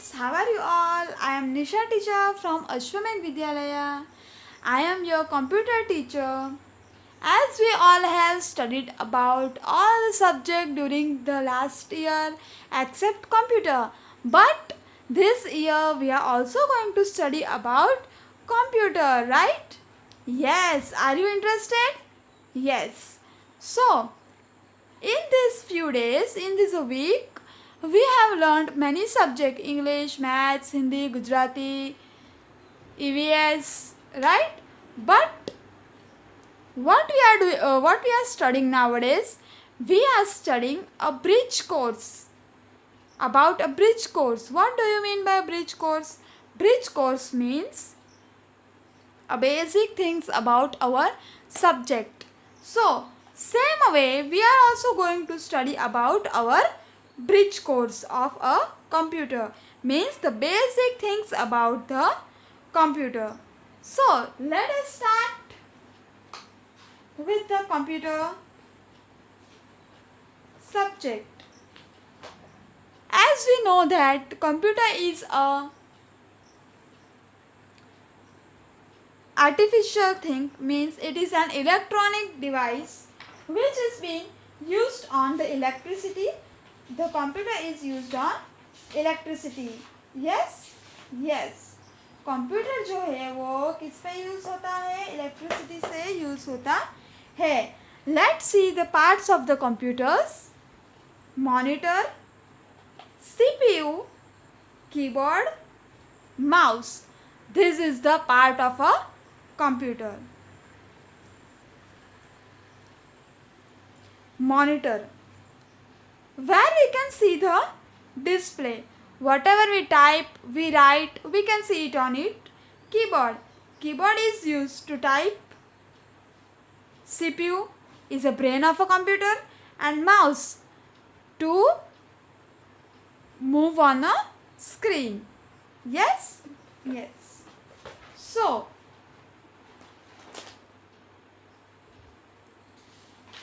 kids, how are you all? I am Nisha teacher from Ashwamen Vidyalaya. I am your computer teacher. As we all have studied about all the subject during the last year except computer, but this year we are also going to study about computer, right? Yes, are you interested? Yes. So, in these few days, in this week, we have learned many subjects: English, Maths, Hindi, Gujarati, EVS, right? But what we are studying nowadays, we are studying a bridge course. About a bridge course. What do you mean by bridge course? Bridge course means a basic things about our subject. So, same way we are also going to study about our bridge course of a computer. Means the basic things about the computer. So, let us start with the computer subject. As we know that computer is a artificial thing, means it is an electronic device which is being used on the electricity. The computer is used on electricity. Yes, yes. Computer जो है वो किस पे use होता है? Electricity से use होता है. Let's see the parts of the computers. Monitor, CPU, keyboard, mouse. This is the part of a computer. Monitor, where we can see the display. Whatever we type, we write, we can see it on it. Keyboard, keyboard is used to type. CPU is a brain of a computer, and mouse to move on a screen. Yes, yes. So,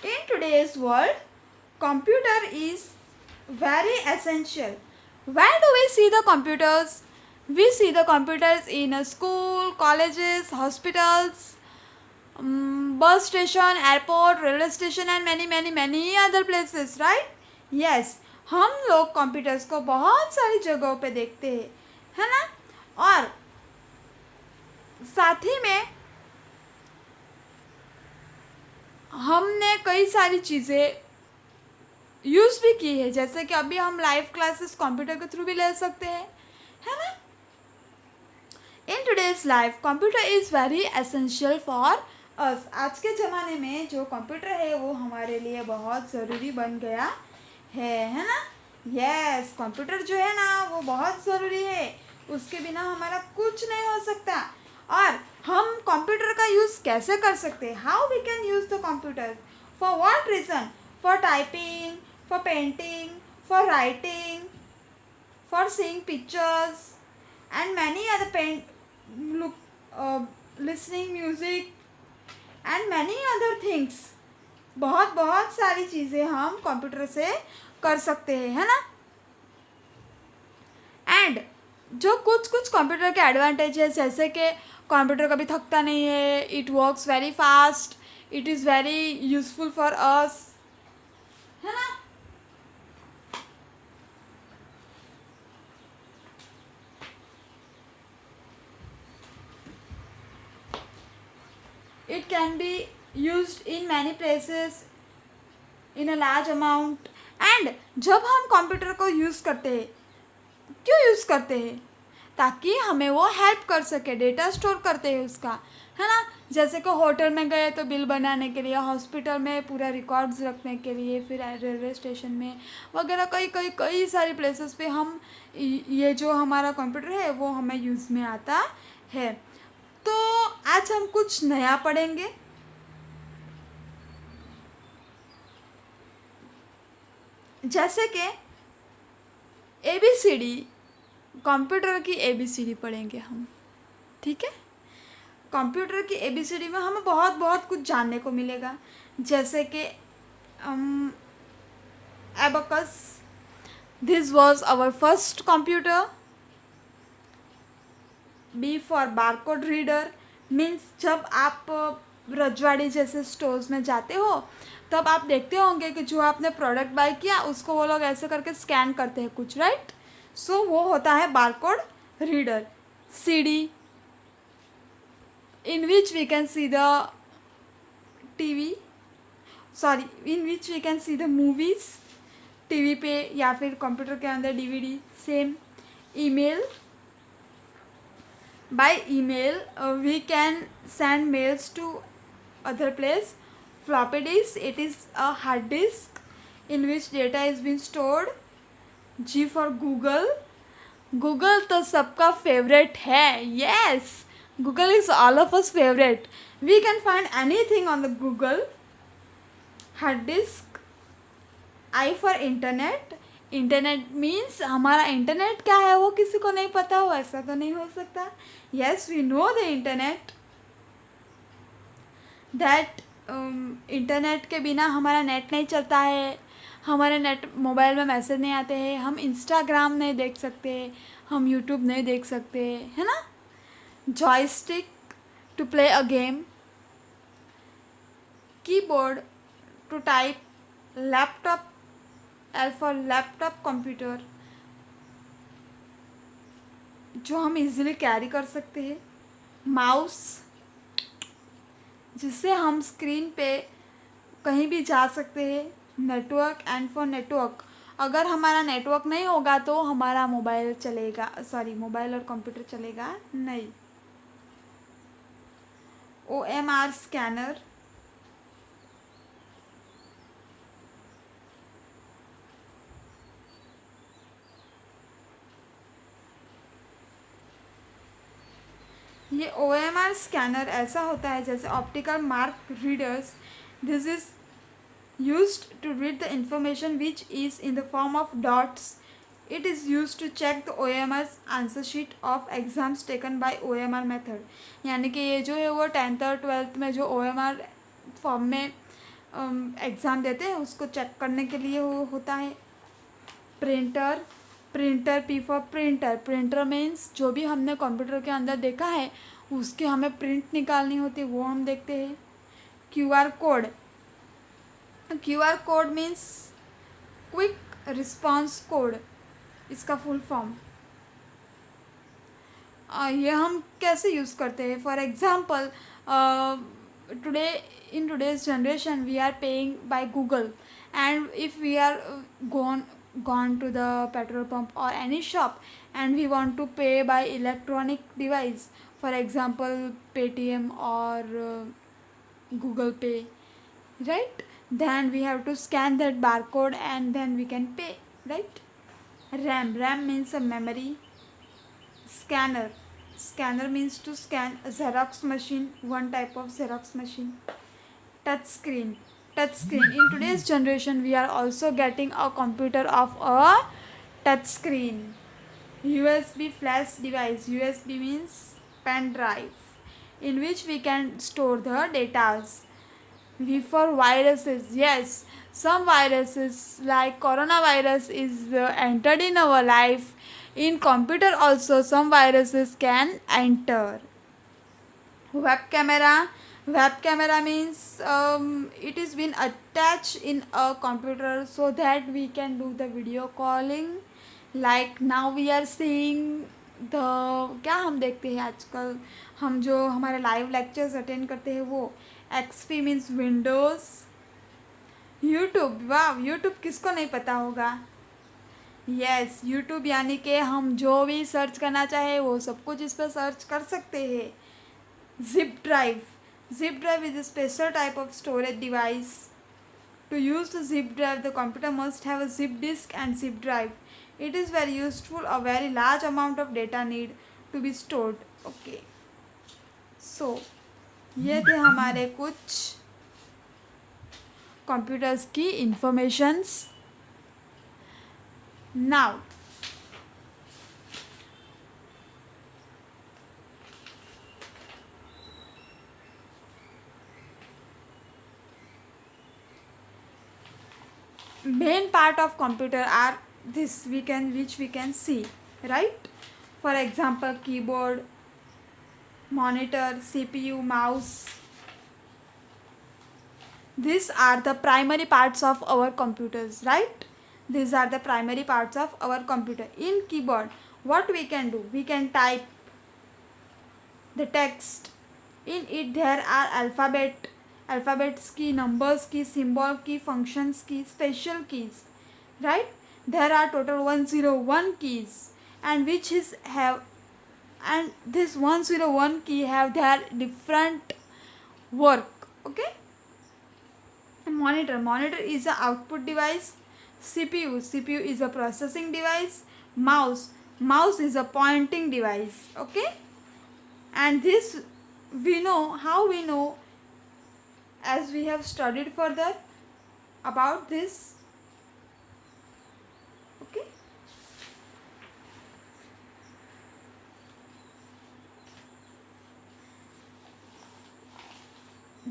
in today's world, computer is very essential. Where do we see the computers? We see the computers in a school, colleges, hospitals, bus station, airport, railway station and many other places, right? Yes, हम लोग computers को बहुत सारी जगहों पे देखते हैं, है ना? और साथ ही में हमने कई सारी चीज़ें यूज़ भी की है, जैसे कि अभी हम लाइव क्लासेस कंप्यूटर के थ्रू भी ले सकते हैं, है ना? In today's life computer is very essential for us. आज के ज़माने में जो कंप्यूटर है वो हमारे लिए बहुत ज़रूरी बन गया है ना? यस, कंप्यूटर जो है ना वो बहुत ज़रूरी है. उसके बिना हमारा कुछ नहीं हो सकता. और हम कंप्यूटर का यूज़ कैसे कर सकते हैं? How we can use the computer? For what reason? For typing, for painting, for writing, for seeing pictures and many other listening music and many other things. बहुत सारी चीज़ें हम कंप्यूटर से कर सकते हैं, है ना? एंड जो कुछ कंप्यूटर के एडवांटेज है, जैसे कि कंप्यूटर कभी थकता नहीं है, it works very fast, it is very useful for us, है ना? It can be used in many places in a large amount. and जब हम कंप्यूटर को यूज़ करते हैं, क्यों यूज़ करते हैं? ताकि हमें वो हेल्प कर सके. डेटा स्टोर करते हैं उसका, है ना? जैसे कि होटल में गए तो बिल बनाने के लिए, हॉस्पिटल में पूरा रिकॉर्ड्स रखने के लिए, फिर रेलवे स्टेशन में वगैरह कई सारी प्लेसेस पे हम ये जो हमारा कंप्यूटर है वो हमें यूज़ में आता है. तो आज हम कुछ नया पढ़ेंगे. जैसे कि ABCD, कंप्यूटर की ABCD पढ़ेंगे हम, ठीक है? कंप्यूटर की ABCD में हमें बहुत कुछ जानने को मिलेगा, जैसे कि abacus. This was our first computer. B for barcode reader means जब आप रजवाड़ी जैसे स्टोर्स में जाते हो तब आप देखते होंगे कि जो आपने प्रोडक्ट बाय किया उसको वो लोग ऐसे करके स्कैन करते हैं कुछ, राइट? सो वो होता है बारकोड रीडर. सी डी, in which we can see the TV, sorry, in which we can see the movies. TV पे या फिर कंप्यूटर के अंदर DVD. Same. Email, by email we can send mails to other place. Floppy disk, it is a hard disk in which data is being stored. G for Google. Google तो सबका favourite है. Yes, Google is all of us favorite. We can find anything on the Google. Hard disk. I for internet. Internet means हमारा internet क्या है वो किसी को नहीं पता हो, ऐसा तो नहीं हो सकता. Yes, we know the internet that internet के बिना हमारा नेट नहीं चलता है, हमारे नेट मोबाइल में मैसेज नहीं आते हैं, हम इंस्टाग्राम नहीं देख सकते, हम यूट्यूब नहीं देख सकते, है ना. Joystick to play a game. Keyboard to type. Laptop, L for laptop computer जो हम इजीली कैरी कर सकते हैं. माउस जिससे हम स्क्रीन पे कहीं भी जा सकते हैं. नेटवर्क, एंड फॉर नेटवर्क अगर हमारा नेटवर्क नहीं होगा तो हमारा मोबाइल चलेगा, सॉरी मोबाइल और कंप्यूटर चलेगा नहीं. OMR scanner. ये OMR स्कैनर ऐसा होता है जैसे optical mark readers. This is used to read the information which is in the form of dots. It is used to check the OMR's answer sheet of exams taken by OMR method. यानी कि ये जो है वो 10th और 12th में जो OMR form में एग्ज़ाम देते हैं उसको चेक करने के लिए वो होता है. Printer. Printer, P for printer. Printer means जो भी हमने कंप्यूटर के अंदर देखा है उसकी हमें प्रिंट निकालनी होती है, वो हम देखते हैं. QR code. QR code means quick response code, इसका फुल फॉर्म. ये हम कैसे यूज़ करते हैं? For example today in today's generation we are paying by Google, and if we are gone to the petrol pump or any shop and we want to pay by electronic device, for example Paytm or Google Pay, right? Then we have to scan that barcode and then we can pay, right? RAM means a memory. Scanner. Scanner means to scan a Xerox machine, one type of Xerox machine. Touch screen. In today's generation we are also getting a computer of a touch screen. USB flash device. USB means pen drive, in which we can store the data. V for viruses. Yes, some viruses like coronavirus is entered in our life. In computer also some viruses can enter. Web camera. Web camera means it is been attached in a computer so that we can do the video calling. Like now we are seeing the क्या हम देखते हैं आजकल, हम जो हमारे live lectures attend करते हैं वो. XP means Windows. यूट्यूब. वाह, यूट्यूब किसको नहीं पता होगा. यस, यूट्यूब यानी कि हम जो भी सर्च करना चाहे वो सब कुछ इस पर सर्च कर सकते हैं. Zip drive. Zip drive is a special type of storage device. To use the zip drive, the computer must have a zip disk and zip drive. It is very useful. A very large amount of data need to be stored. Okay. So, ये थे हमारे कुछ computers की informations. Now, main part of computer are which we can see, right? For example, keyboard, monitor, CPU, mouse. These are the primary parts of our computers, right? These are the primary parts of our computer. In keyboard, what we can do? We can type the text. In it there are alphabets key, numbers key, symbol key, functions key, special keys, right? There are total 101 keys, and which is have, and this 101 key have their different work. Okay. Monitor is a output device. CPU is a processing device. Mouse is a pointing device. Okay. And this we know, how we know, as we have studied further about this. Okay.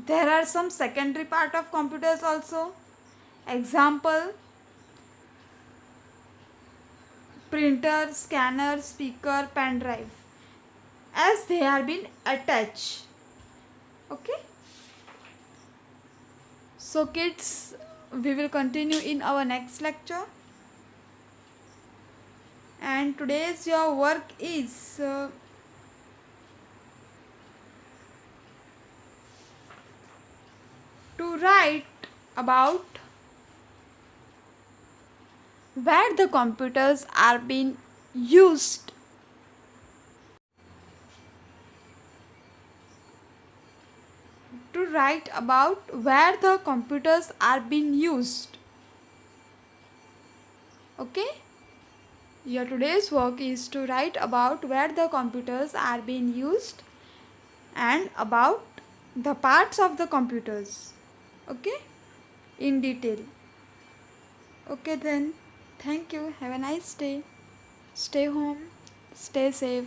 There are some secondary part of computers also. Example: printer, scanner, speaker, pen drive, as they are been attached. Okay. So kids, we will continue in our next lecture, and today's your work is to write about where the computers are being used. To write about where the computers are being used. Okay. Your today's work is to write about where the computers are being used and about the parts of the computers. Okay, in detail. Okay then, thank you. Have a nice day. Stay home, stay safe.